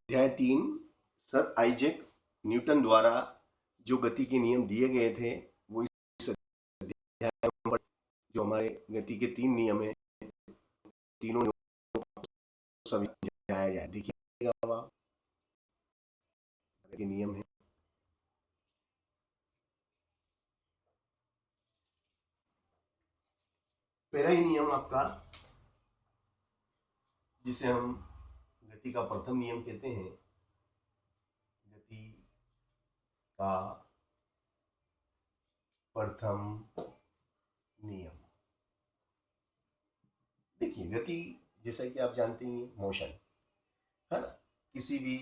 अध्याय 3 sir Isaac Newton द्वारा जो गति के नियम दिए गए थे वो इस अध्याय में जो हमारे गति के 3 नियम है, तीनों नियमों को समझाया जाए। देखिएगा वहाँ के नियम है। पहला ही नियम आपका, जिसे हम गति का प्रथम नियम कहते हैं, गति का प्रथम नियम। देखिए, गति जैसा कि आप जानते हैं मोशन है ना, किसी भी,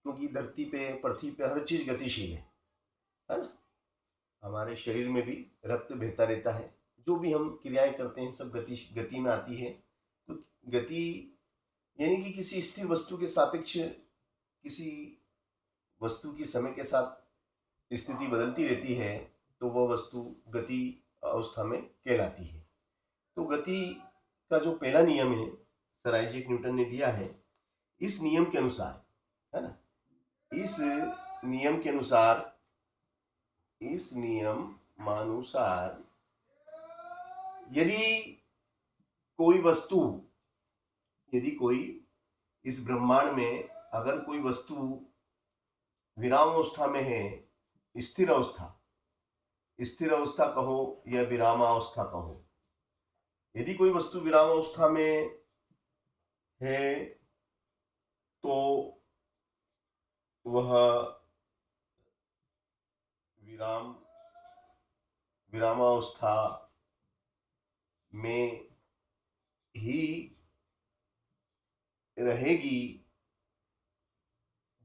क्योंकि धरती पे, पृथ्वी पे हर चीज गतिशील है ना। हमारे शरीर में भी रक्त बहता रहता है, जो भी हम क्रियाएं करते हैं सब गति में आती है। तो गति यानी कि किसी स्थिर वस्तु के सापेक्ष किसी वस्तु की समय के साथ स्थिति बदलती रहती है, तो वह वस्तु गति अवस्था में कहलाती है। तो गति का जो पहला नियम है सर आइजैक न्यूटन ने दिया है, इस नियम के अनुसार, है ना, इस नियम के अनुसार, इस नियमानुसार यदि कोई वस्तु, यदि कोई इस ब्रह्मांड में अगर कोई वस्तु विराम अवस्था में है, स्थिर अवस्था, स्थिर अवस्था कहो या विरामावस्था कहो, यदि कोई वस्तु विराम अवस्था में है तो वह विरामावस्था में ही रहेगी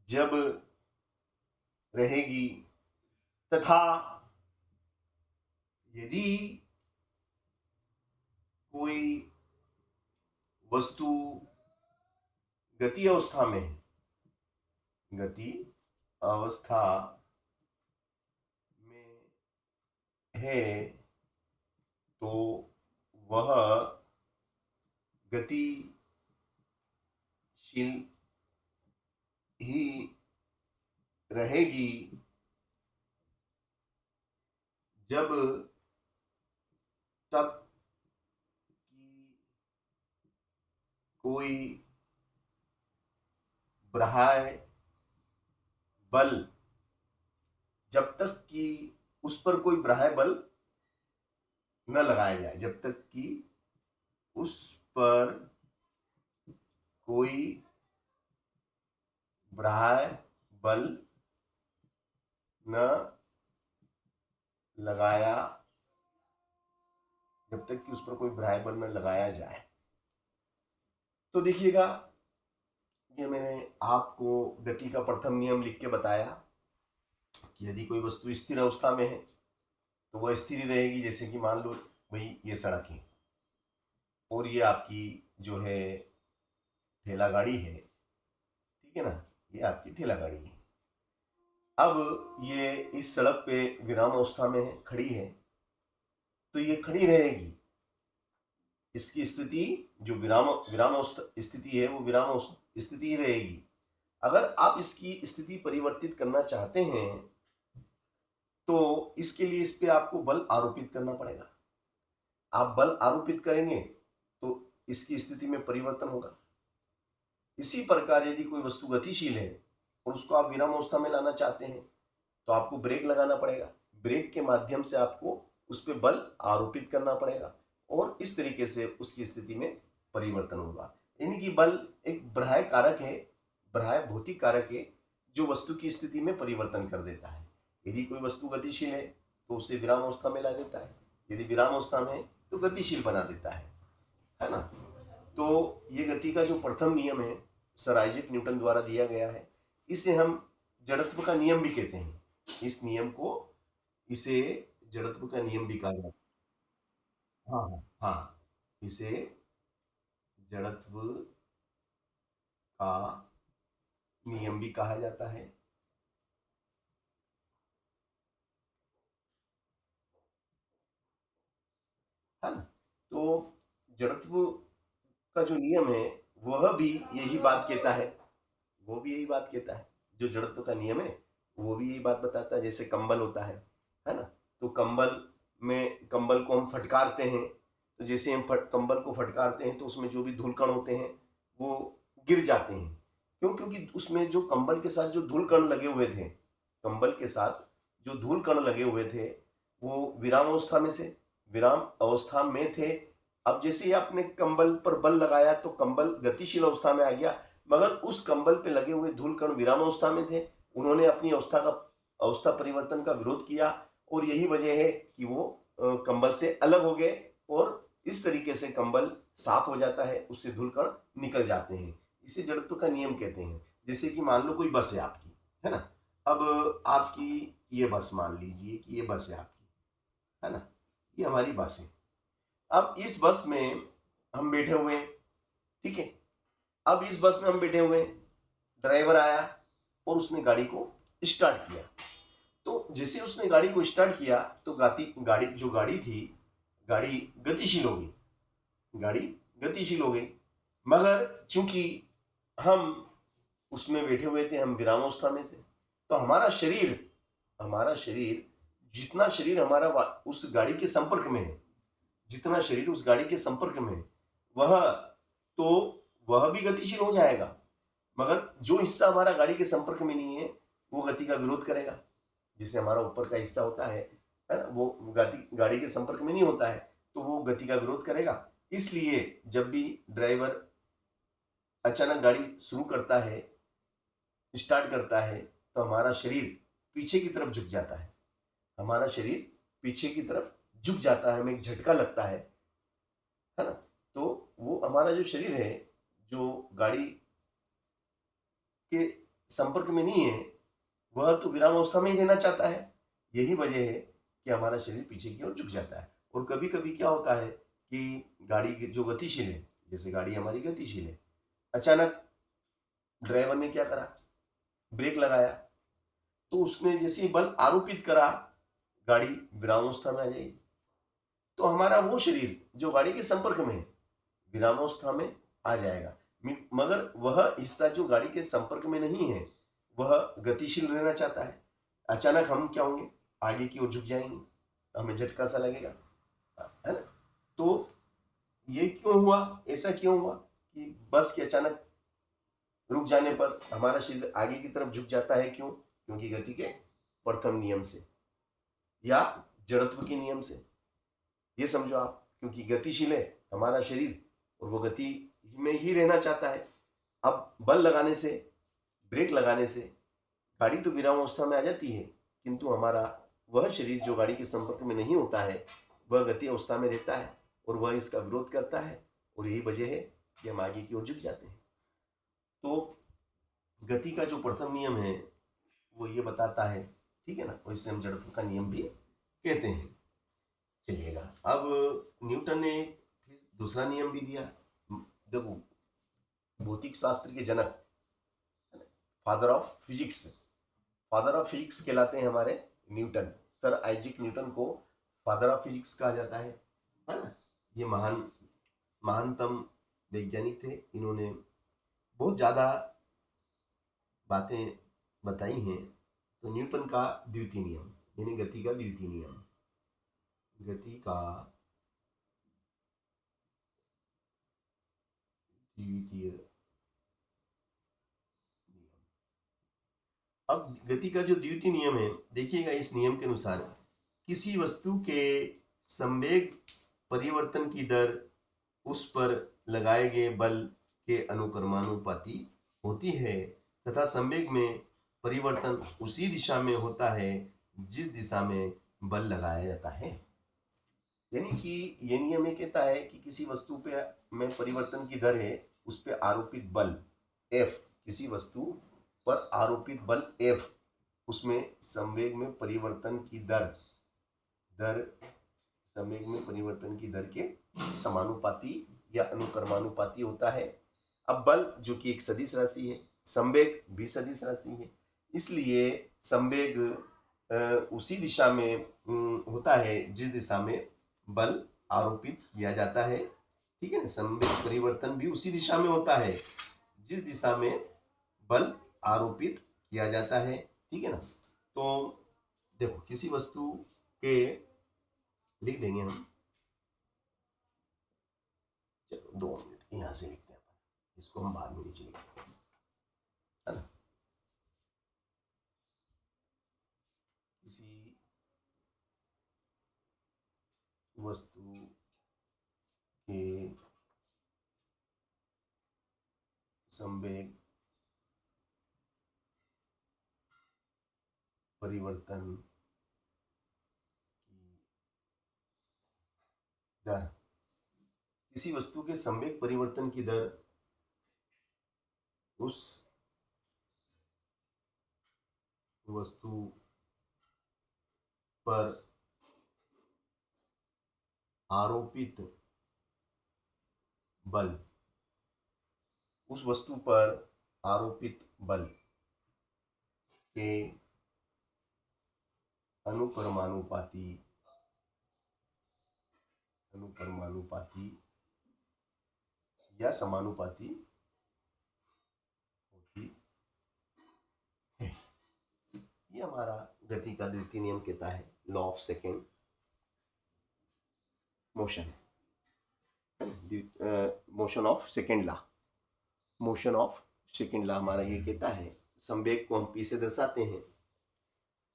जब रहेगी, तथा यदि कोई वस्तु गति अवस्था में है, गति अवस्था में है तो वह गतिशील ही रहेगी जब तक कि कोई बाह्य बल, जब तक कि उस पर कोई बाह्य बल न लगाया जाए, जब तक कि उस पर कोई बाह्य बल न लगाया, जब तक कि उस पर कोई बाह्य बल न लगाया जाए। तो देखिएगा, ये मैंने आपको गति का प्रथम नियम लिख के बताया कि यदि कोई वस्तु स्थिर अवस्था में है तो वह स्थिर ही रहेगी। जैसे कि मान लो भाई ये सड़क है और ये आपकी जो है ठेला गाड़ी है, ठीक है ना, ये आपकी ठेला गाड़ी है। अब ये इस सड़क पे विराम अवस्था में है, खड़ी है, तो ये खड़ी रहेगी। इसकी स्थिति जो विराम विराम स्थिति है वो विराम स्थिति ही रहेगी। अगर आप इसकी स्थिति परिवर्तित करना चाहते हैं तो इसके लिए इस पे आपको बल आरोपित करना पड़ेगा। आप बल आरोपित करेंगे तो इसकी स्थिति में परिवर्तन होगा। इसी प्रकार यदि कोई वस्तु गतिशील है और उसको आप विराम अवस्था में लाना चाहते हैं तो आपको ब्रेक लगाना पड़ेगा। ब्रेक के माध्यम से आपको उस पर बल आरोपित करना पड़ेगा और इस तरीके से उसकी स्थिति में परिवर्तन होगा। यानी कि बल एक बाह्य कारक है, बाह्य भौतिक कारक है जो वस्तु की स्थिति में परिवर्तन कर देता है। यदि कोई वस्तु गतिशील है तो उसे विराम अवस्था में ला देता है, यदि विराम अवस्था में है तो गतिशील बना देता है ना। तो ये गति का जो प्रथम नियम है सर आइजैक न्यूटन द्वारा दिया गया है, इसे हम जड़त्व का नियम भी कहते हैं। इस नियम को, इसे जड़त्व का नियम भी कहा जाता है। हाँ हाँ हाँ, इसे जड़त्व का नियम भी कहा जाता है ना। तो जड़त्व का जो नियम है वह भी यही बात कहता है वो भी यही बात कहता है, जो जड़त्व का नियम है वो भी यही बात बताता है। जैसे कंबल होता है ना, तो कंबल को हम फटकारते हैं, तो जैसे हम कंबल को फटकारते हैं तो उसमें जो भी धूल कण होते हैं वो गिर जाते हैं। क्यों? क्योंकि उसमें जो कंबल के साथ जो धूल कण लगे हुए थे, कंबल के साथ जो धूल कण लगे हुए थे वो विराम अवस्था में थे। अब जैसे ही आपने कंबल पर बल लगाया तो कंबल गतिशील अवस्था में आ गया, मगर उस कंबल पे लगे हुए धूल कण विराम अवस्था में थे। उन्होंने अपनी अवस्था परिवर्तन का विरोध किया और यही वजह है कि वो कंबल से अलग हो गए और इस तरीके से कंबल साफ हो जाता है, उससे धूल कण निकल जाते हैं। इसे जड़त्व का नियम कहते हैं। जैसे कि मान लो कोई बस है आपकी, है ना, अब आपकी ये बस, मान लीजिए कि ये बस है आपकी, है ना, ये हमारी बस है। अब इस बस में हम बैठे हुए हैं, ठीक है। अब इस बस में हम बैठे हुए हैं, ड्राइवर आया और उसने गाड़ी को स्टार्ट किया। तो जैसे उसने गाड़ी को स्टार्ट किया तो गाड़ी गतिशील हो गई, गाड़ी गतिशील हो गई। मगर चूंकि हम उसमें बैठे हुए थे, हम विरामावस्था में थे, तो हमारा शरीर जितना शरीर हमारा उस गाड़ी के संपर्क में है, जितना शरीर उस गाड़ी के संपर्क में है, वह भी गतिशील हो जाएगा। मगर जो हिस्सा हमारा गाड़ी के संपर्क में नहीं है वो गति का विरोध करेगा। जिसे हमारा ऊपर का हिस्सा होता है ना, वो गाड़ी के संपर्क में नहीं होता है, तो वो गति का विरोध करेगा। इसलिए जब भी ड्राइवर अचानक गाड़ी शुरू करता है, स्टार्ट करता है, तो हमारा शरीर पीछे की तरफ झुक जाता है, हमारा शरीर पीछे की तरफ झुक जाता है, हमें एक झटका लगता है ना। तो वो हमारा जो शरीर है, जो गाड़ी के संपर्क में नहीं है, वह तो विराम अवस्था में ही रहना चाहता है। यही वजह है कि हमारा शरीर पीछे की ओर झुक जाता है। और कभी कभी क्या होता है कि गाड़ी जो गतिशील है, जैसे गाड़ी हमारी गतिशील है, अचानक ड्राइवर ने क्या करा, ब्रेक लगाया, तो उसने जैसे ही बल आरोपित करा, गाड़ी विरामावस्था में आ जाएगी। तो हमारा वो शरीर जो गाड़ी के संपर्क में है विरामावस्था में आ जाएगा, मगर वह हिस्सा जो गाड़ी के संपर्क में नहीं है वह गतिशील रहना चाहता है। अचानक हम क्या होंगे, आगे की ओर झुक जाएंगे, हमें झटका सा लगेगा, है ना। तो ये क्यों हुआ, ऐसा क्यों हुआ कि बस के अचानक रुक जाने पर हमारा शरीर आगे की तरफ झुक जाता है? क्यों? क्योंकि गति के प्रथम नियम से या जड़त्व के नियम से। ये समझो आप, क्योंकि गतिशील है हमारा शरीर और वो गति में ही रहना चाहता है। अब बल लगाने से, ब्रेक लगाने से गाड़ी तो विराम अवस्था में आ जाती है, किंतु हमारा वह शरीर जो गाड़ी के संपर्क में नहीं होता है वह गति अवस्था में रहता है और वह इसका विरोध करता है, और यही वजह है कि हम आगे की ओर झुक जाते हैं। तो गति का जो प्रथम नियम है वो ये बताता है, ठीक है ना, और इसे हम जड़त्व का नियम भी कहते हैं। चलिएगा, अब न्यूटन ने दूसरा नियम भी दिया। देखो, भौतिक शास्त्र के जनक, फादर ऑफ फिजिक्स कहलाते हैं हमारे न्यूटन। सर आइजैक न्यूटन को फादर ऑफ फिजिक्स कहा जाता है ना। ये महानतम वैज्ञानिक थे। इन्होंने बहुत ज्यादा बातें बताई हैं। तो न्यूटन का द्वितीय नियम, यानी गति का द्वितीय नियम, गति का द्वितीय नियम। अब गति का जो द्वितीय नियम है, देखिएगा, इस नियम के अनुसार किसी वस्तु के संवेग परिवर्तन की दर उस पर लगाए गए बल के अनुक्रमानुपाती होती है तथा संवेग में परिवर्तन उसी दिशा में होता है जिस दिशा में बल लगाया जाता है। यानी कि ये नियम ये कहता है कि किसी वस्तु पे में परिवर्तन की दर है, उस पे आरोपित बल F, किसी वस्तु पर आरोपित बल F, उसमें संवेग में परिवर्तन की दर संवेग में परिवर्तन की दर के समानुपाती या अनुक्रमानुपाती होता है। अब बल जो कि एक सदिश राशि है, संवेग भी सदिश राशि है, इसलिए संवेग उसी दिशा में होता है जिस दिशा में बल आरोपित किया जाता है, ठीक है ना। संवेग परिवर्तन भी उसी दिशा में होता है जिस दिशा में बल आरोपित किया जाता है, ठीक है ना। तो देखो किसी वस्तु के, लिख देंगे हम, चलो 2 मिनट यहां से लिखते हैं, इसको हम बाद में नीचे लिखते हैं, है ना। किसी वस्तु के संवेग परिवर्तन की दर, किसी वस्तु के संवेग परिवर्तन की दर उस वस्तु पर आरोपित बल, उस वस्तु पर आरोपित बल के अनुक्रमानुपाती या समानुपाती होती है। ये हमारा गति का द्वितीय नियम कहता है, law of second motion, motion of second law, motion of second law हमारा ये कहता है। संवेग को हम पी से दर्शाते हैं,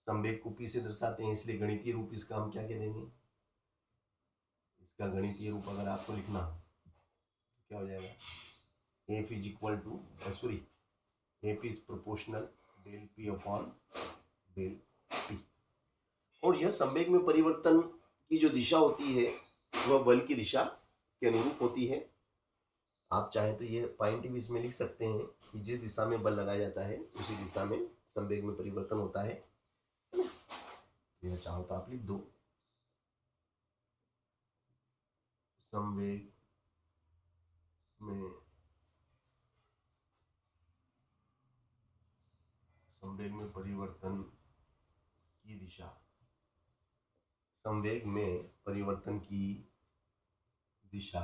संवेग को पी से दर्शाते हैं, इसलिए गणितीय रूप इसका हम क्या कह देंगे, इसका गणितीय रूप अगर आपको लिखना हो तो क्या हो जाएगा, F is equal to, sorry, F is proportional del P upon del P. और यह संवेग में परिवर्तन की जो दिशा होती है वह बल की दिशा के अनुरूप होती है। आप चाहे तो ये पॉइंट भी इसमें लिख सकते हैं कि जिस दिशा में बल लगाया जाता है उसी दिशा में संवेग में परिवर्तन होता है। यह चाहो तो आप लिख दो, संवेग में परिवर्तन की दिशा, संवेग में परिवर्तन की दिशा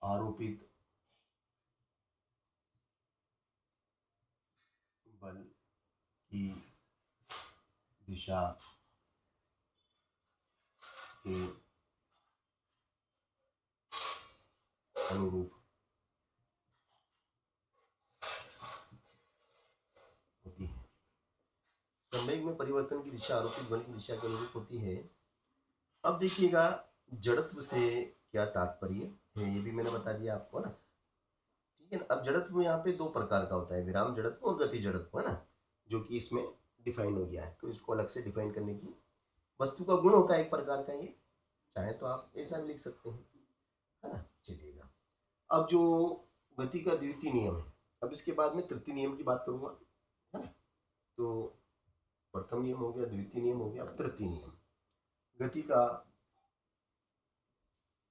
आरोपित बल की दिशा के अनुरूप होती है। संवेग में परिवर्तन की दिशा आरोपित बल की दिशा के अनुरूप होती है। अब देखिएगा जड़त्व से क्या तात्पर्य है, ये भी मैंने बता दिया आपको ना, ठीक है ना। अब जड़त्व यहाँ पे 2 प्रकार का होता है, विराम जड़त्व और गति जड़त्व, है ना, जो कि इसमें डिफाइन हो गया है। तो इसको अलग से डिफाइन करने की, वस्तु का गुण होता है एक प्रकार का, ये चाहे तो आप ऐसा भी लिख सकते हैं, है ना। चलिएगा, अब जो गति का द्वितीय नियम है, अब इसके बाद में तृतीय नियम की बात करूंगा, है ना। तो प्रथम नियम हो गया, द्वितीय नियम हो गया, अब तृतीय नियम, गति का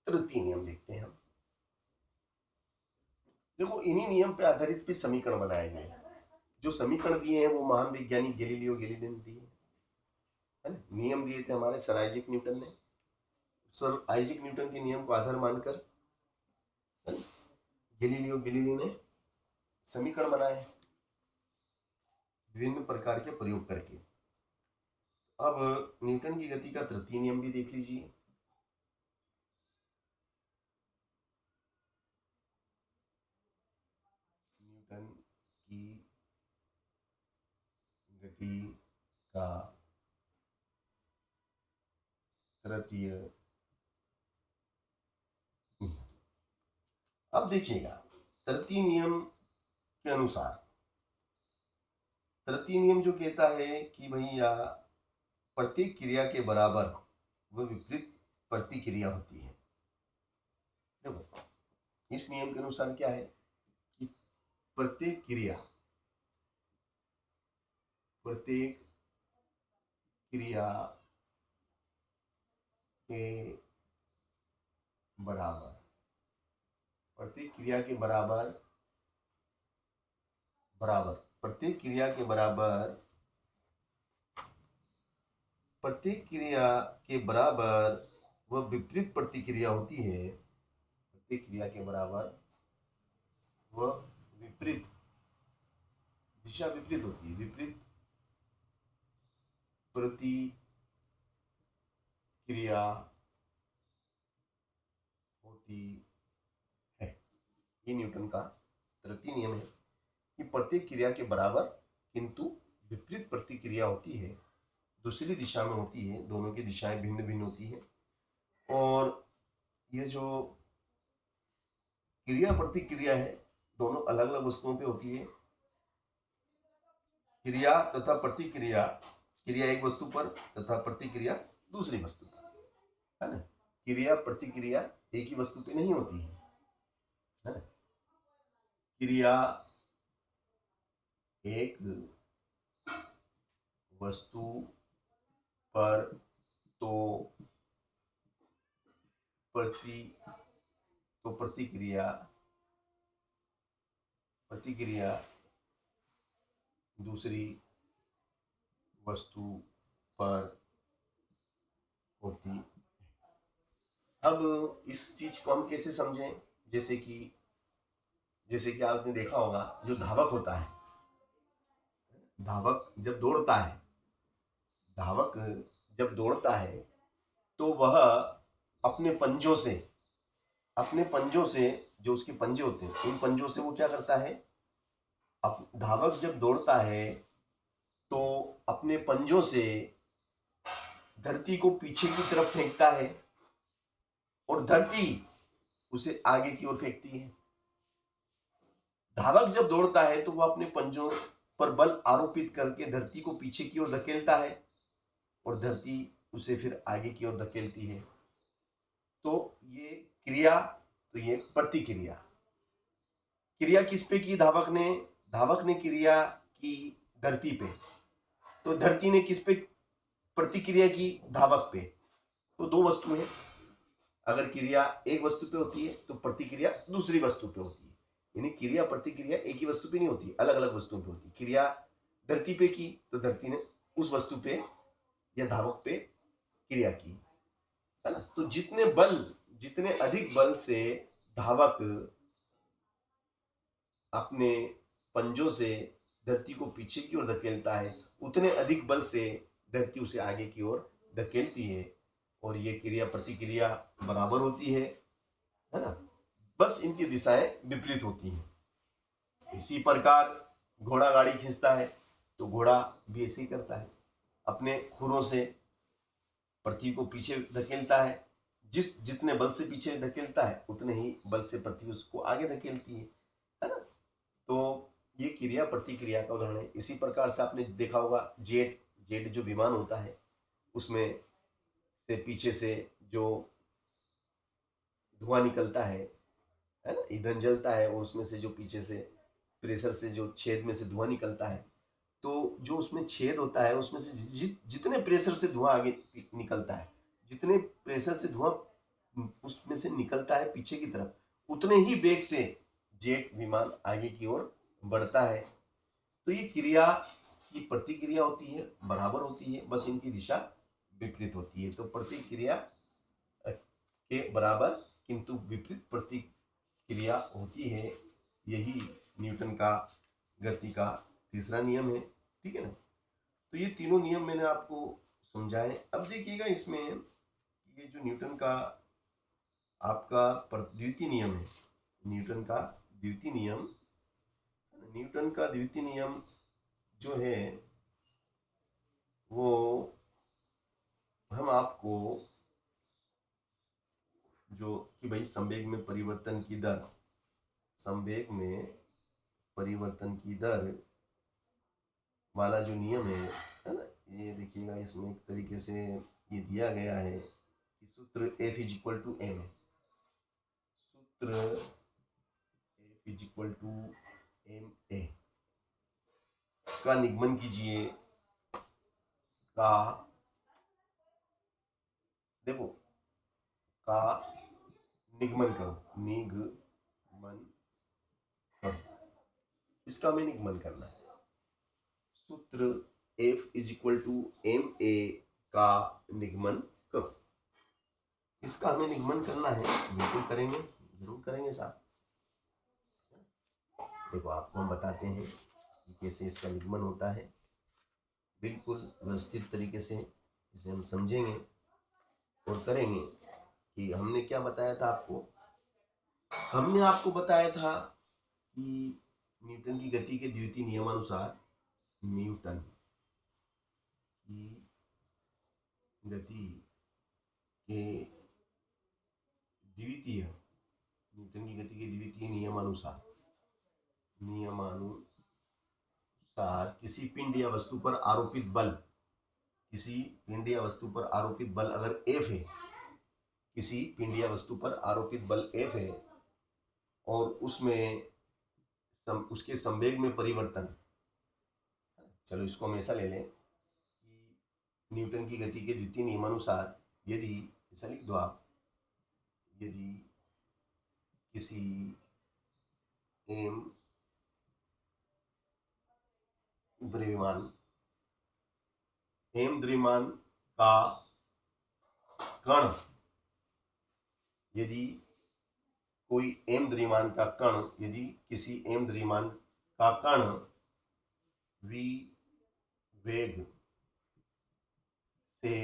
तृतीय नियम देखते हैं हम। देखो इन्हीं नियम पे आधारित भी समीकरण बनाए गए हैं। जो समीकरण दिए हैं वो महान वैज्ञानिक गैलीलियो गैलीली ने दिए, है ना। नियम दिए थे हमारे सर आइजैक न्यूटन ने। सर आइजैक न्यूटन के नियम को आधार मानकर गैलीलियो गैलीली ने समीकरण बनाए विभिन्न प्रकार के प्रयोग करके। अब न्यूटन की गति का तृतीय नियम भी देख लीजिए। न्यूटन की गति का तृतीय नियम, अब देखिएगा तृतीय नियम के अनुसार, तृतीय नियम जो कहता है कि भैया प्रत्येक क्रिया के बराबर वह विपरीत प्रतिक्रिया होती है। देखो इस नियम के अनुसार क्या है कि प्रत्येक क्रिया के बराबर, प्रत्येक क्रिया के बराबर प्रत्येक क्रिया के बराबर, प्रत्येक क्रिया के बराबर वह विपरीत प्रतिक्रिया होती है। प्रत्येक क्रिया के बराबर वह विपरीत, दिशा विपरीत होती है, विपरीत प्रतिक्रिया होती है। ये न्यूटन का तृतीय नियम है कि प्रत्येक क्रिया के बराबर किंतु विपरीत प्रतिक्रिया होती है, दूसरी दिशा में होती है, दोनों की दिशाएं भिन्न भिन्न होती है। और ये जो क्रिया प्रतिक्रिया है दोनों अलग अलग वस्तुओं पे होती है। क्रिया तथा प्रतिक्रिया, क्रिया एक वस्तु पर तथा प्रतिक्रिया दूसरी वस्तु पर, है ना। क्रिया प्रतिक्रिया एक ही वस्तु पे नहीं होती है ना। क्रिया एक वस्तु पर तो प्रतिक्रिया दूसरी वस्तु पर होती। अब इस चीज को हम कैसे समझें? जैसे कि आपने देखा होगा, जो धावक होता है, धावक जब दौड़ता है तो वह अपने पंजों से जो उसके पंजे होते हैं, उन पंजों से वो क्या करता है? धावक जब दौड़ता है तो अपने पंजों से धरती को पीछे की तरफ फेंकता है और धरती उसे आगे की ओर फेंकती है। धावक जब दौड़ता है तो वह अपने पंजों पर बल आरोपित करके धरती को पीछे की ओर धकेलता है और धरती उसे फिर आगे की ओर धकेलती है। तो ये क्रिया, तो ये प्रतिक्रिया। क्रिया किस पे की? धावक ने क्रिया की धरती पे, तो धरती ने किस पे प्रतिक्रिया की? धावक पे। तो दो वस्तु है, अगर क्रिया एक वस्तु पे होती है तो प्रतिक्रिया दूसरी वस्तु पे होती है। यानी क्रिया प्रतिक्रिया एक ही वस्तु पे नहीं होती, अलग अलग वस्तुओं पे होती है। क्रिया धरती पे की तो धरती ने उस वस्तु पे या धावक पे क्रिया की, है ना। तो जितने अधिक बल से धावक अपने पंजों से धरती को पीछे की ओर धकेलता है, उतने अधिक बल से धरती उसे आगे की ओर धकेलती है और ये क्रिया प्रतिक्रिया बराबर होती है ना। बस इनकी दिशाएं विपरीत होती हैं। इसी प्रकार घोड़ा गाड़ी खींचता है तो घोड़ा भी ऐसे ही करता है, अपने खुरों से पृथ्वी को पीछे धकेलता है। जितने बल से पीछे धकेलता है उतने ही बल से पृथ्वी उसको आगे धकेलती है ना। तो ये क्रिया प्रतिक्रिया का उदाहरण है। इसी प्रकार से आपने देखा होगा जेट जो विमान होता है, उसमें से पीछे से जो धुआं निकलता है ना, ईंधन जलता है और उसमें से जो पीछे से प्रेशर से जो छेद में से धुआं निकलता है, तो जो उसमें छेद होता है उसमें से जितने प्रेशर से धुआं आगे निकलता है, जितने प्रेशर से धुआं उसमें से निकलता है पीछे की तरफ, उतने ही वेग से जेट विमान आगे की ओर बढ़ता है। तो ये क्रिया की प्रतिक्रिया होती है, बराबर होती है, बस इनकी दिशा विपरीत होती है। तो प्रतिक्रिया के बराबर किंतु विपरीत प्रतिक्रिया होती है, यही न्यूटन का गति का तीसरा नियम है। ठीक है ना। तो ये तीनों नियम मैंने आपको समझाए। अब देखिएगा इसमें ये जो न्यूटन का आपका द्वितीय नियम है, न्यूटन का द्वितीय नियम जो है वो हम आपको जो कि भाई संवेग में परिवर्तन की दर वाला जो नियम है ना, ये देखिएगा इसमें एक तरीके से ये दिया गया है कि सूत्र F is equal to M है। सूत्र F is equal to M A का निगमन कीजिए। का निगमन करो इसका हमें निगमन करना है। सूत्र F is equal to M A का निगमन करो, इसका हमें निगमन करना है। बिल्कुल करेंगे, जरूर करेंगे साहब। देखो आपको हम बताते हैं कि कैसे इसका निगमन होता है, बिल्कुल व्यवस्थित तरीके से इसे हम समझेंगे और करेंगे। कि हमने क्या बताया था आपको, हमने आपको बताया था कि न्यूटन की गति के द्वितीय नियमानुसार न्यूटन की गति के द्वितीय न्यूटन की गति के द्वितीय नियमानुसार किसी पिंड या वस्तु पर आरोपित बल, किसी पिंड या वस्तु पर आरोपित बल अगर F है, किसी पिंड या वस्तु पर आरोपित बल F है और उसमें उसके संवेग में परिवर्तन, चलो इसको हम ऐसा ले लें कि न्यूटन की गति के द्वितीय नियमानुसार यदि, ऐसा लिख दो आप, यदि किसी m द्रव्यमान का कण, यदि कोई m द्रव्यमान का कण, यदि किसी m द्रव्यमान का कण v वेग से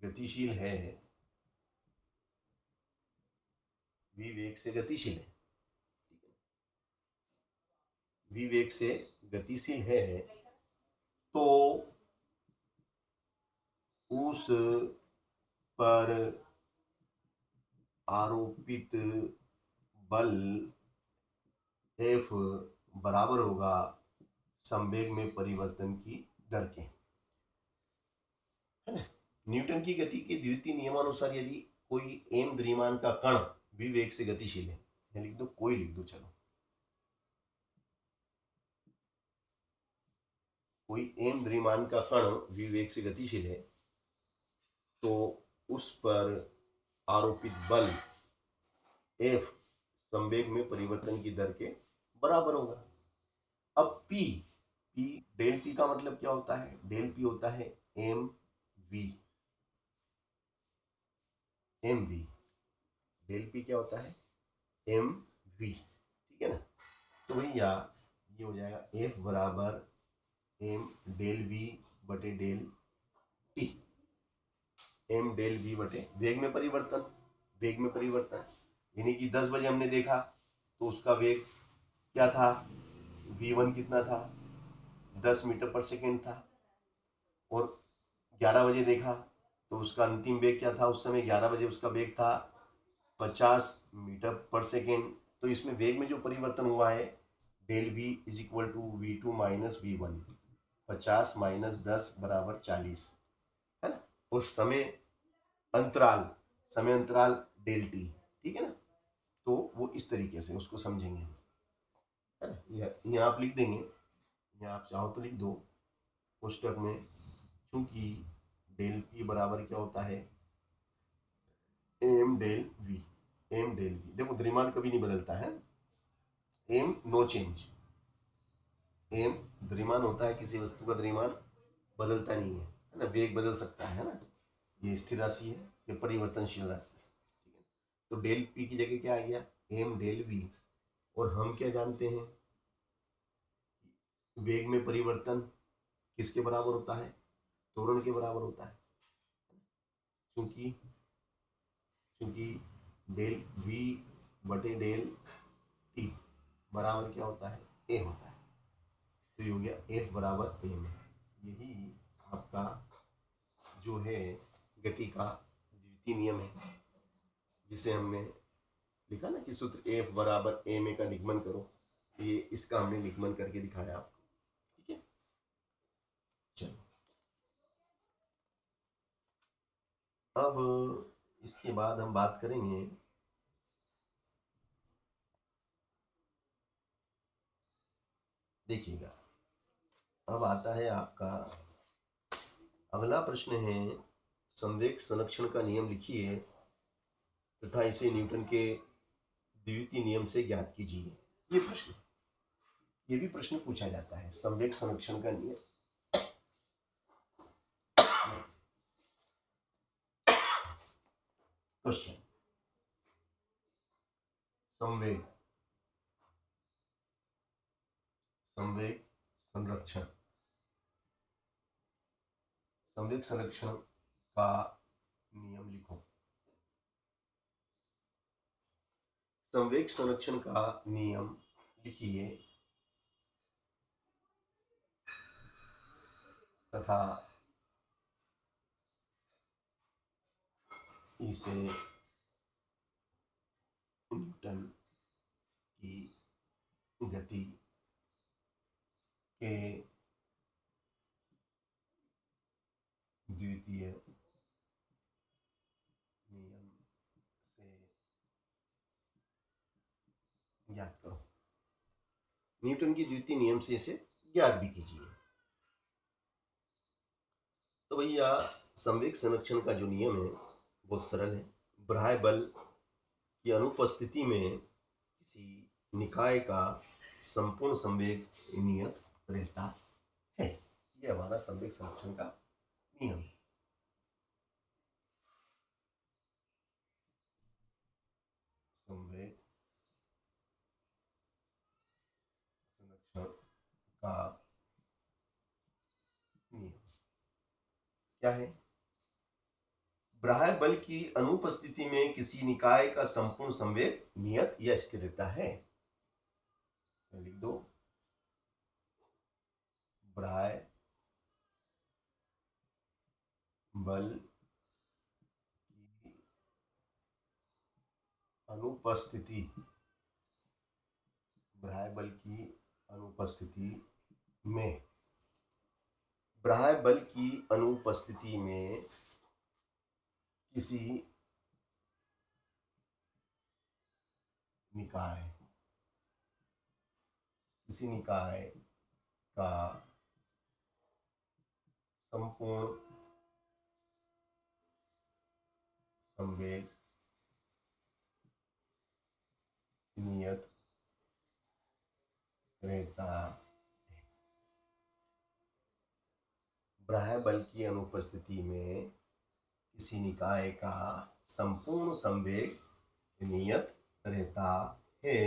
गतिशील है, v वेग से गतिशील है, v वेग से गतिशील है, तो उस पर आरोपित बल F बराबर होगा संवेग में परिवर्तन की दर के। न्यूटन की गति के द्वितीय नियमानुसार यदि कोई m द्रव्यमान का कण v वेग से गतिशील है, लिख दो, कोई लिख दो, चलो कोई m द्रव्यमान का कण v वेग से गतिशील है, तो उस पर आरोपित बल F संवेग में परिवर्तन की दर के बराबर होगा। अब P डेल P का मतलब क्या होता है, डेल P होता है mv, डेल P क्या होता है, mv, ठीक है ना। तो भैया ये हो जाएगा F बराबर m डेल v बटे del t, m del v बटे वेग में परिवर्तन, वेग में परिवर्तन यानी कि 10 बजे हमने देखा तो उसका वेग क्या था, v1 कितना था, 10 मीटर पर सेकेंड था, और 11 बजे देखा तो उसका अंतिम वेग क्या था, उस समय 11 बजे उसका वेग था 50 मीटर पर सेकेंड। तो इसमें वेग में जो परिवर्तन हुआ है, del v is equal to v2 minus v1, 50 minus 10 बराबर 40, है ना। और समय अंतराल डेल टी, ठीक है ना। तो वो इस तरीके से उसको समझेंगे, है ना। यहाँ आप लिख देंगे, यहाँ आप चाहो तो लिख दो पुस्तक में, क्योंकि डेल पी बराबर क्या होता है, एम डेल वी, देखो द्रव्यमान कभी नहीं बदलता है, एम नो चेंज, एम द्रव्यमान होता है, किसी वस्तु का द्रव्यमान बदलता नहीं है ना, वेग बदल सकता है ना, ये स्थिर राशि है, ये परिवर्तनशील राशि है, ठीक है। तो डेल पी की जगह क्या आ गया, एम डेल वी, और हम क्या जानते हैं, वेग में परिवर्तन किसके बराबर होता है, त्वरण के बराबर होता है, क्योंकि डेल वी बटे डेल टी बराबर क्या होता है, ए होता है। तो ये हो गया एफ बराबर एम है। यही आपका जो है गति का द्वितीय नियम है, जिसे हमने लिखा ना कि सूत्र एफ बराबर एम ए का निगमन करो, ये इसका हमने निगमन करके दिखाया आपको, ठीक है। चलो अब इसके बाद हम बात करेंगे, देखिएगा अब आता है आपका अगला प्रश्न है, संवेग संरक्षण का नियम लिखिए तथा इसे न्यूटन के द्वितीय नियम से ज्ञात कीजिए। ये प्रश्न, ये भी प्रश्न पूछा जाता है, संवेग संरक्षण का नियम। क्वेश्चन, संवेग संवेग संरक्षण, संवेग संरक्षण का नियम लिखो। संवेग संरक्षण का नियम लिखिए तथा इसे न्यूटन की गति के द्वितीय नियम से ज्ञात करो। न्यूटन की द्वितीय नियम से इसे ज्ञात भी कीजिए। तो भैया संवेग संरक्षण का जो नियम है बहुत सरल है। बाह्य बल की अनुपस्थिति में किसी निकाय का संपूर्ण संवेग नियत रहता है। ये हमारा संवेग संरक्षण का नियम है। संवेग संरक्षण का नियम क्या है? बाह्य बल की अनुपस्थिति में किसी निकाय का संपूर्ण संवेग नियत या स्थिर रहता है। लिख दो, बाह्य बल की अनुपस्थिति, बाह्य बल की अनुपस्थिति में, बाह्य बल की अनुपस्थिति में किसी निकाय, किसी निकाय का संपूर्ण संवेग नियत रहता है। बाह्य बल की अनुपस्थिति में किसी निकाय का संपूर्ण संवेग नियत रहता है।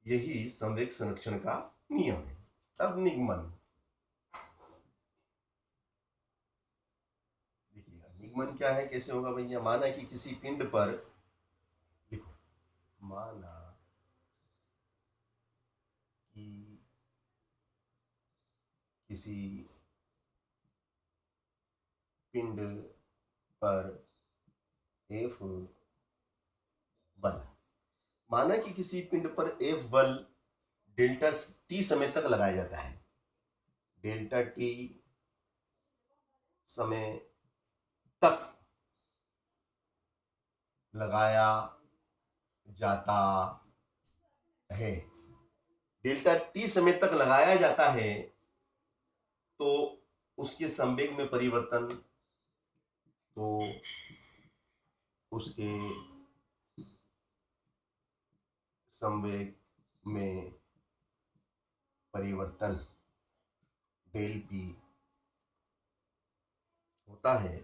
यही संवेग संरक्षण का नियम है। अब निगमन देखिएगा, निगमन क्या है, कैसे होगा भैया? माना कि किसी पिंड पर, देखो, माना कि किसी पिंड पर F बल, माना कि किसी पिंड पर F बल डेल्टा t समय तक लगाया जाता है। डेल्टा t समय तक लगाया जाता है। डेल्टा t समय तक लगाया जाता है तो उसके संवेग में परिवर्तन, तो उसके संवेग में परिवर्तन डेल पी होता है।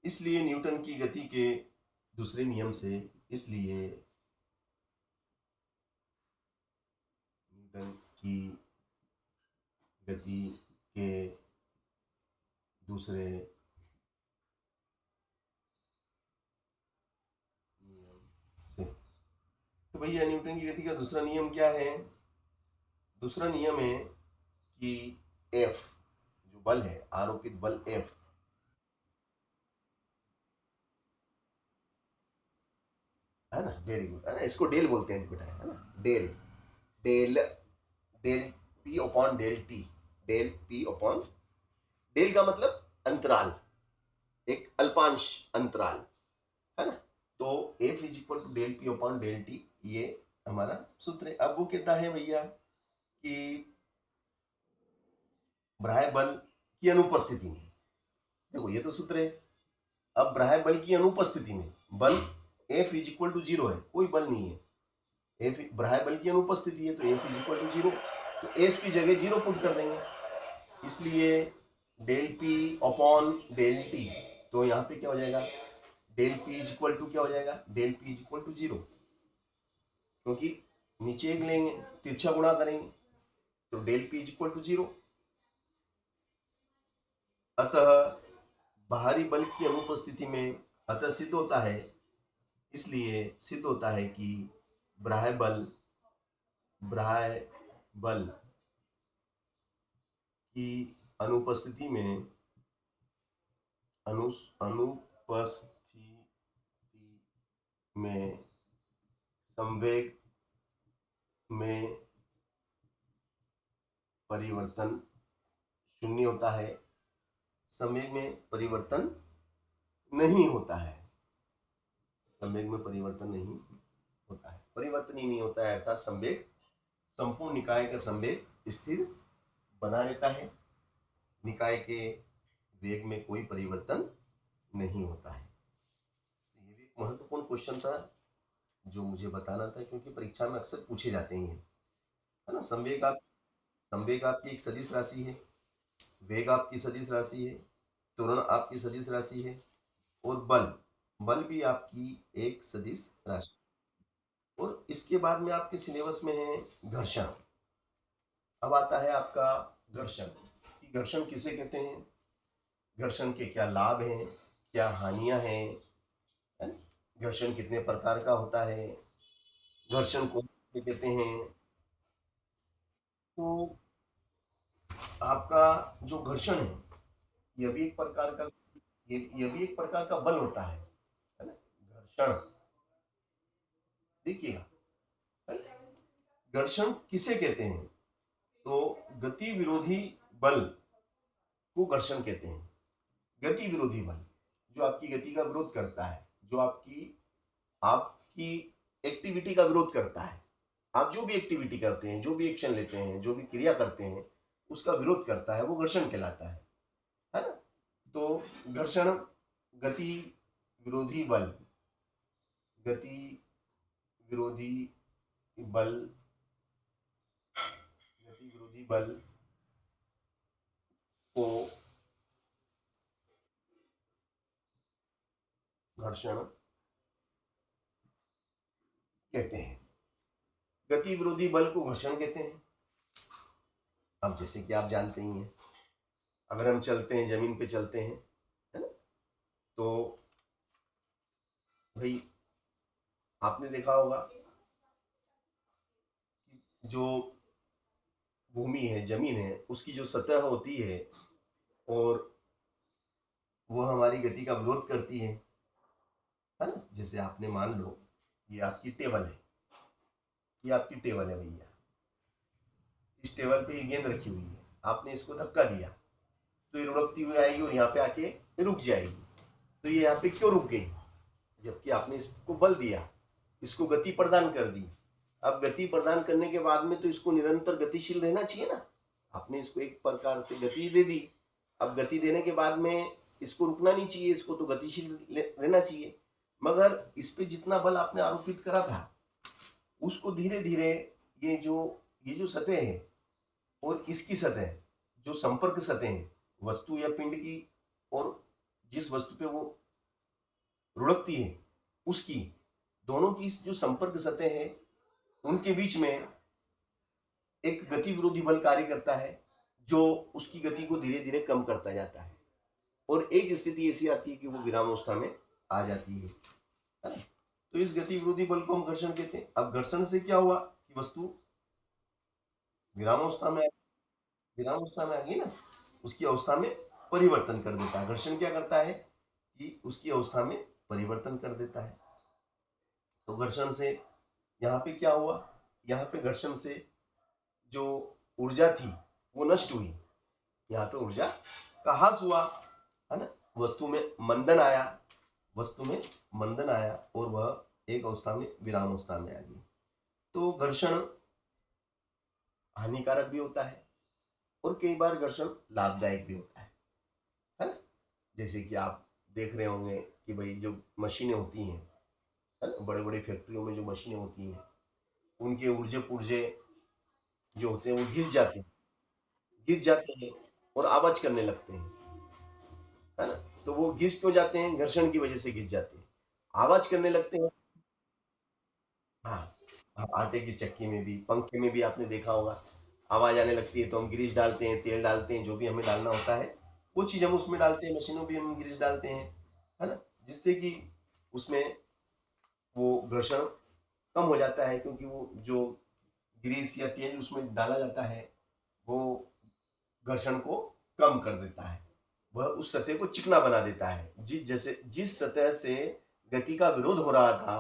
इसलिए न्यूटन की गति के दूसरे नियम से, इसलिए न्यूटन की गति के दूसरे नियम से, तो भैया न्यूटन की गति का दूसरा नियम क्या है? दूसरा नियम है कि F जो बल है, आरोपित बल F, है ना, वेरी गुड, है ना, इसको डेल बोलते हैं बेटा, है ना, del, del, del P upon del T, del P upon, del का मतलब अंतराल, एक अल्पांश अंतराल, है ना। तो F is equal to del P upon del T, ये हमारा सूत्र है। अब वो कहता है भैया कि बाह्य बल की अनुपस्थिति में, देखो ये तो सूत्र है। अब बाह्य बल की अनुपस्थिति में बल F is equal to zero है, कोई बल नहीं है, एफ बाह्य बल की अनुपस्थिति है तो F is equal to zero, तो एफ की जगह जीरो पुट कर देंगे, इसलिए del P upon del T, तो यहाँ पे क्या हो जाएगा, del P is equal to क्या हो जाएगा, del P is equal to 0, क्योंकि नीचे एक लेंगे, तिरछा गुणा करेंगे, तो del P is equal to 0। अतः बाहरी बल की अनुपस्थिति में अतः सिद्ध होता है, इसलिए सिद्ध होता है कि बाह्य बल की अनुपस्थिति में संवेग में परिवर्तन शून्य होता है, संवेग में परिवर्तन नहीं होता है, संवेग में परिवर्तन नहीं होता है, परिवर्तन ही नहीं होता है, अर्थात संवेग, संपूर्ण निकाय का संवेग स्थिर बना रहता है, निकाय के वेग में कोई परिवर्तन नहीं होता है। ये भी एक महत्वपूर्ण क्वेश्चन था जो मुझे बताना था, क्योंकि परीक्षा में अक्सर पूछे जाते हैं, है ना। संवेग आपकी एक सदिश राशि है, वेग आपकी सदिश राशि है, त्वरण आपकी सदिश राशि है, और बल भी आपकी एक सदिश राशि। और इसके बाद में आपके सिलेबस में है घर्षण। अब आता है आपका घर्षण, कि घर्षण किसे कहते हैं, घर्षण के क्या लाभ हैं, क्या हानियां हैं, है ना? घर्षण कितने प्रकार का होता है, घर्षण को कहते हैं। तो आपका जो घर्षण है, यह भी एक प्रकार का, यह भी एक प्रकार का बल होता है ना। घर्षण देखिएगा, है ना? घर्षण किसे कहते हैं, तो गति विरोधी बल को घर्षण कहते हैं। गति विरोधी बल जो आपकी गति का विरोध करता है, जो आपकी आपकी एक्टिविटी का विरोध करता है, आप जो भी एक्टिविटी करते हैं, जो भी एक्शन लेते हैं, जो भी क्रिया करते हैं, उसका विरोध करता है, वो घर्षण कहलाता है ना। तो घर्षण गति विरोधी बल, गति विरोधी बल, गति विरोधी बल को घर्षण कहते हैं, गति विरोधी बल को घर्षण कहते हैं। अब जैसे कि आप जानते ही हैं, अगर हम चलते हैं, जमीन पे चलते हैं, है ना, तो भाई आपने देखा होगा कि जो भूमि है, जमीन है, उसकी जो सतह होती है, और वो हमारी गति का विरोध करती है ना। जैसे आपने मान लो ये आपकी टेबल है, ये आपकी टेबल है भैया, इस टेबल पे ये गेंद रखी हुई है, आपने इसको धक्का दिया तो ये लुढ़कती हुई आएगी और यहाँ पे आके रुक जाएगी। तो ये यहाँ पे क्यों रुक गई, जबकि आपने इसको बल दिया, इसको गति प्रदान कर दी। अब गति प्रदान करने के बाद में तो इसको निरंतर गतिशील रहना चाहिए ना, आपने इसको एक प्रकार से गति दे दी, अब गति देने के बाद में इसको रुकना नहीं चाहिए, इसको तो गतिशील रहना चाहिए। मगर इस पे जितना बल आपने आरोपित करा था, उसको धीरे धीरे ये जो सतह है और इसकी सतह, जो संपर्क सतह है वस्तु या पिंड की, और जिस वस्तु पे वो रुढ़कती है उसकी, दोनों की जो संपर्क सतह है, उनके बीच में एक गति विरोधी बल कार्य करता है, जो उसकी गति को धीरे धीरे कम करता जाता है, और एक स्थिति ऐसी आती है कि वो विरामावस्था में आ जाती है ना? तो इस गति विरोधी बल को हम घर्षण कहते हैं। अब घर्षण से क्या हुआ कि वस्तु विरामावस्था में विरामावस्था में आ गई ना, उसकी अवस्था में परिवर्तन कर देता है। घर्षण क्या करता है कि उसकी अवस्था में परिवर्तन कर देता है। तो घर्षण से यहाँ पे क्या हुआ, यहाँ पे घर्षण से जो ऊर्जा थी वो नष्ट हुई, यहाँ पे ऊर्जा का ह्रास हुआ, है ना। वस्तु में मंदन आया, वस्तु में मंदन आया, और वह एक अवस्था में विराम अवस्था में आ गई। तो घर्षण हानिकारक भी होता है, और कई बार घर्षण लाभदायक भी होता है ना। जैसे कि आप देख रहे होंगे कि भाई जो मशीनें होती हैं, है ना, बड़े बड़े फैक्ट्रियों में जो मशीनें होती हैं, उनके ऊर्जे पुर्जे जो होते हैं वो घिस जाते हैं और आवाज करने लगते हैं, है ना। तो वो घिस क्यों जाते हैं, घर्षण की वजह से घिस जाते हैं। आवाज करने लगते हैं। हाँ, हाँ, आटे की चक्की में भी, पंखे में भी आपने देखा होगा, आवाज आने लगती है तो हम ग्रीस डालते हैं, तेल डालते हैं, जो भी हमें डालना होता है वो चीज हम उसमें डालते हैं, मशीनों भी हम ग्रीस डालते हैं, है ना, जिससे कि उसमें वो घर्षण कम हो जाता है, क्योंकि वो जो ग्रीस या तेल उसमें डाला जाता है वो घर्षण को कम कर देता है, वह उस सतह को चिकना बना देता है। जिस सतह से गति का विरोध हो रहा था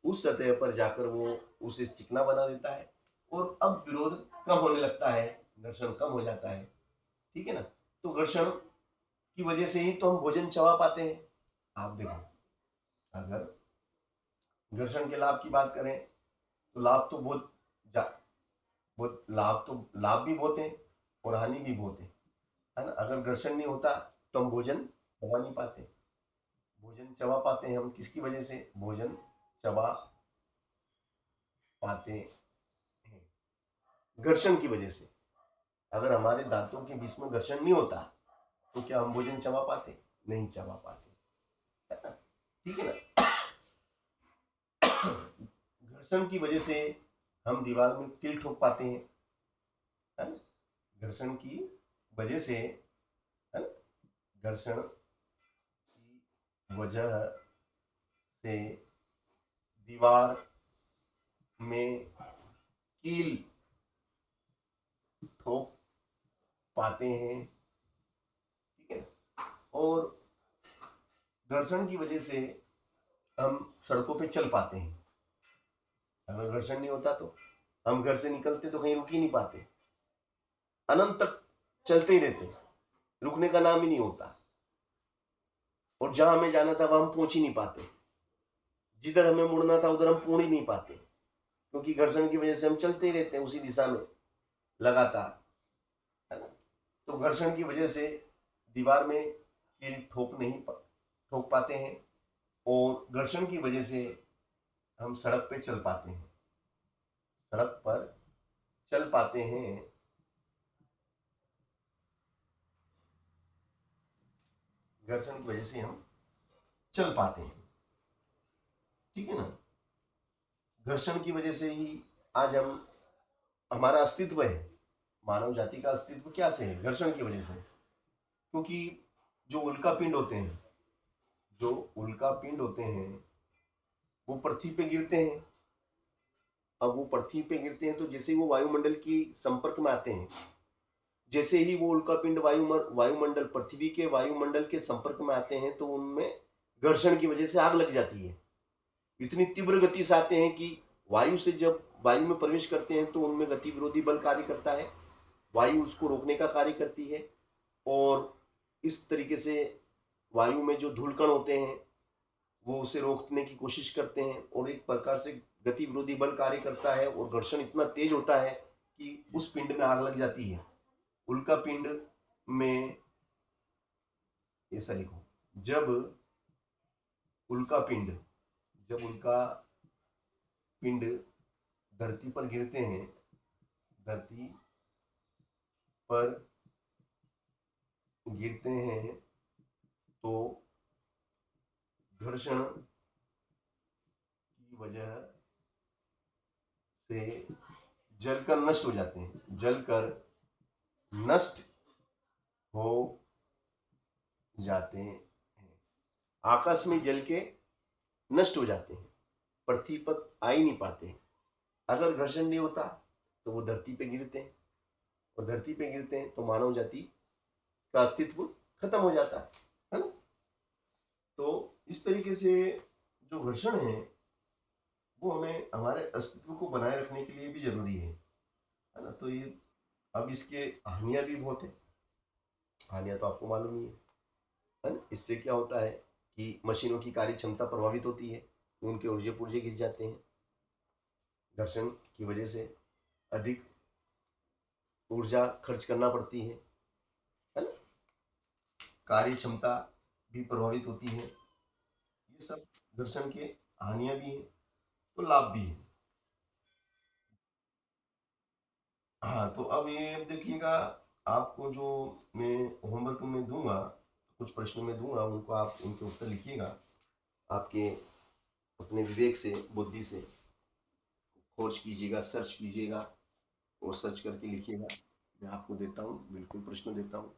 उस सतह पर जाकर वो उसे चिकना बना देता है, और अब विरोध कम होने लगता है, घर्षण कम हो जाता है। ठीक है ना, तो घर्षण की वजह से ही तो हम भोजन चबा पाते हैं। आप देखो, अगर घर्षण के लाभ की बात करें तो लाभ तो बहुत लाभ भी बहुत है और हानि भी बहुत है ना। अगर घर्षण नहीं होता तो हम भोजन चबा नहीं पाते। भोजन चबा पाते हैं हम किसकी वजह से? भोजन चबा पाते हैं घर्षण की वजह से। अगर हमारे दांतों के बीच में घर्षण नहीं होता तो क्या हम भोजन चबा पाते? नहीं चबा पाते, है ना? ठीक है ना। घर्षण की वजह से हम दीवार में कील ठोक पाते हैं, है ना। घर्षण की वजह से, है ना, घर्षण की वजह से दीवार में कील ठोक पाते हैं। ठीक है, और घर्षण की वजह से हम सड़कों पे चल पाते हैं। अगर घर्षण नहीं होता तो हम घर से निकलते तो कहीं रुक ही नहीं पाते, अनंत तक चलते ही रहते, रुकने का नाम ही नहीं होता, और जहां हमें जाना था वहां हम पहुंच ही नहीं पाते, जिधर हमें मुड़ना था उधर हम मुड़ ही नहीं पाते, क्योंकि घर्षण की वजह से हम चलते ही रहते हैं उसी दिशा में लगातार, है ना। तो घर्षण की वजह से दीवार में कील ठोक पाते हैं, और घर्षण की वजह से हम सड़क पे चल पाते हैं, सड़क पर चल पाते हैं। घर्षण की वजह से हम चल पाते हैं। ठीक है ना। घर्षण की वजह से ही आज हम हमारा अस्तित्व है, मानव जाति का अस्तित्व क्या से है? घर्षण की वजह से। क्योंकि जो उल्का पिंड होते हैं, जो उल्का पिंड होते हैं वो पृथ्वी पे गिरते हैं। अब वो पृथ्वी पे गिरते हैं तो जैसे ही वो वायुमंडल की संपर्क में आते हैं, जैसे ही वो उल्का पिंड वायुमंडल पृथ्वी के वायुमंडल के संपर्क में आते हैं तो उनमें घर्षण की वजह से आग लग जाती है। इतनी तीव्र गति से आते हैं कि वायु से जब वायु में प्रवेश करते हैं तो उनमें गति विरोधी बल कार्य करता है, वायु उसको रोकने का कार्य करती है, और इस तरीके से वायु में जो धूलकण होते हैं वो उसे रोकने की कोशिश करते हैं, और एक प्रकार से गति विरोधी बल कार्य करता है, और घर्षण इतना तेज होता है कि उस पिंड में आग लग जाती है। उल्का पिंड में ऐसा लिखो, जब उल्का पिंड जब उल्का पिंड धरती पर गिरते हैं, धरती पर गिरते हैं तो घर्षण की वजह से जलकर नष्ट हो जाते हैं, जलकर नष्ट हो जाते हैं, आकाश में जल के नष्ट हो जाते हैं, पृथ्वी पर आ ही नहीं पाते। अगर घर्षण नहीं होता तो वो धरती पे गिरते हैं, और धरती पे गिरते हैं तो मानव जाति का अस्तित्व खत्म हो जाता है ना। तो इस तरीके से जो घर्षण है वो हमें हमारे अस्तित्व को बनाए रखने के लिए भी जरूरी है ना। तो ये, अब इसके हानियां भी बहुत है। हानियां तो आपको मालूम ही है ना। इससे क्या होता है कि मशीनों की कार्य क्षमता प्रभावित होती है, उनके ऊर्जे पुर्जे घिस जाते हैं। घर्षण की वजह से अधिक ऊर्जा खर्च करना पड़ती है ना। कार्य क्षमता भी प्रभावित होती है। ये सब घर्षण के हानियां भी है तो लाभ भी है। हाँ, तो अब ये अब देखिएगा, आपको जो मैं होमवर्क में दूंगा, कुछ प्रश्न में दूंगा, उनको आप उनके उत्तर लिखिएगा। आपके अपने विवेक से, बुद्धि से खोज कीजिएगा, सर्च कीजिएगा और सर्च करके लिखिएगा। मैं आपको देता हूँ, बिल्कुल प्रश्न देता हूँ।